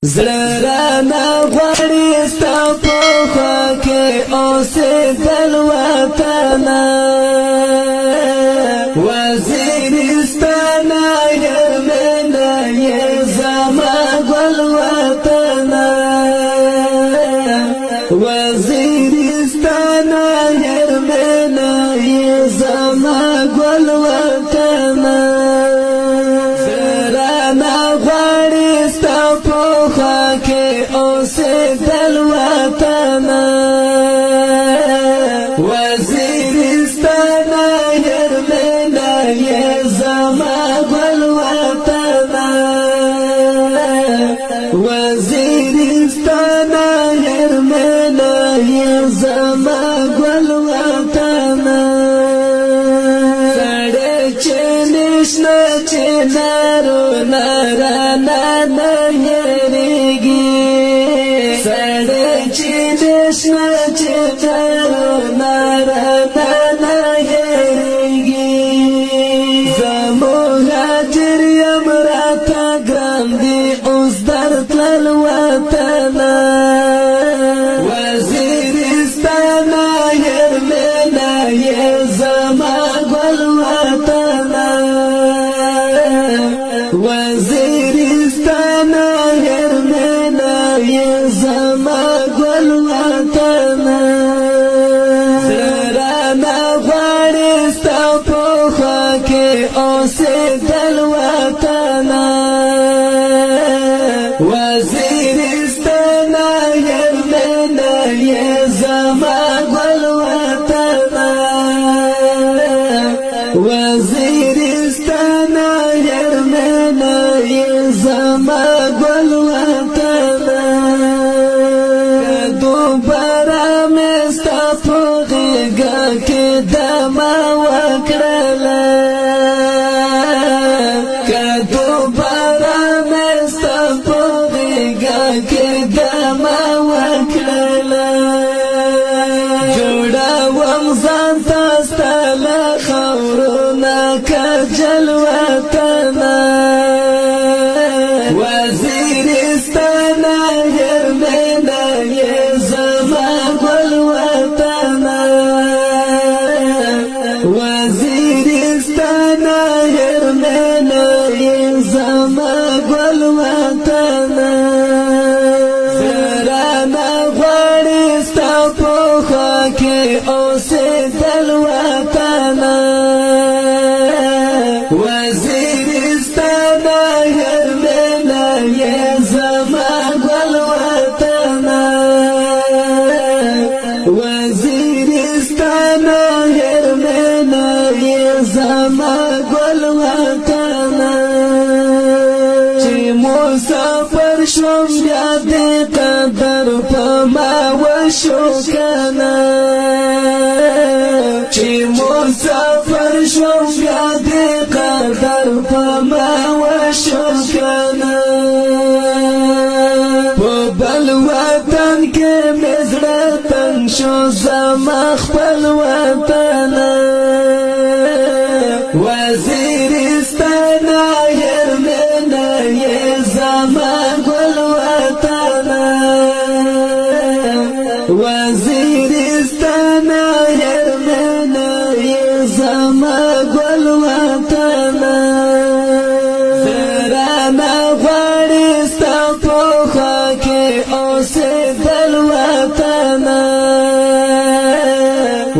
زړه رانا غواړي ستا په خوا کې اوسېدل وطنه وزیرستانه یرمنه یې زما ګل وطنه وزیرستانه یرمنه یې زما ګل وطنه اوسېدل وطنه وزیرستانه یرمنه یې زما ګل وطنه وزیرستانه یرمنه یې زما ګل وطنه سړی چې نشنه چې نارونه رانه نه هېرېږي سړی چې نشنه چې نارونه رانه نه هېرېږي زموږ هجر یم راته ګران دي اوس درتلل وطنه وزیرستانه یرمنه یې زما ګل وطنه وزیرستانه یرمنه یې زما ګل وطنه زړه غواړي ستا په خوا کې اوسېدل وطنه وزیرستانه یرمنه یې زما ګل وطنه وزیرستانه یرمنه یې زما ګل وطنه دوباره مې ستا په غېږه کې دمه وکړله که دوباره مې ستا په غېږه کې دمه وکړله جوړوم ځان ته ستا له خاورونه کجل وطنه وزیرستانه یرمنه یې زما ګل وطنه وزیرستانه یرمنه یې زما ګل وطنه زړه غواړي ستا په خوا کې اوسېدل وطنه وزیرستانه یرمنه یې زما ګل وطنه وزیرستانه یرمنه یې زما ګل وطنه چې مسافر شوم بیا دې قدر په ما وشو کنه چې مسافر شوم بیا دې قدر په ما وشو کنه په بل وطن کې مې زړه تنګ شو زما خپل وطنه وزیرستانه یرمنه یې زما ګل وطنه وزیرستانه یرمنه یې زما ګل وطنه زړه غواړي ستا په خوا کې اوسېدل وطنه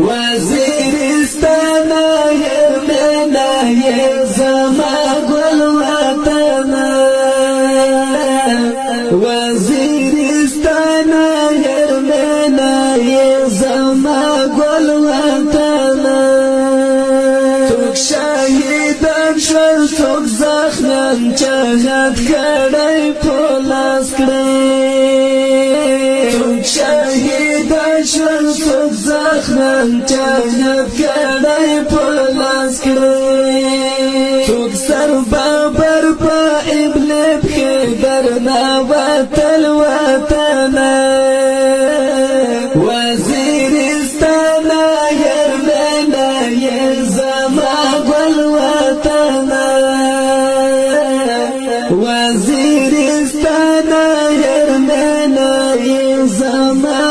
وزیرستانه یرمنه یې زما ګل وطنه وزیرستانه یرمنه یې زما ګل وطنه څوک شهیدان شول څوک زخمیان جهاد کړی په لاس کړی څوک شهیدان شول څوک زخمیان جهاد کړی په لاس کړی څوک سر بابر په ابله پښې درنه وتل وطنه وزیرستانه یرمنه یې زما ګل وطنه وزیرستانه زما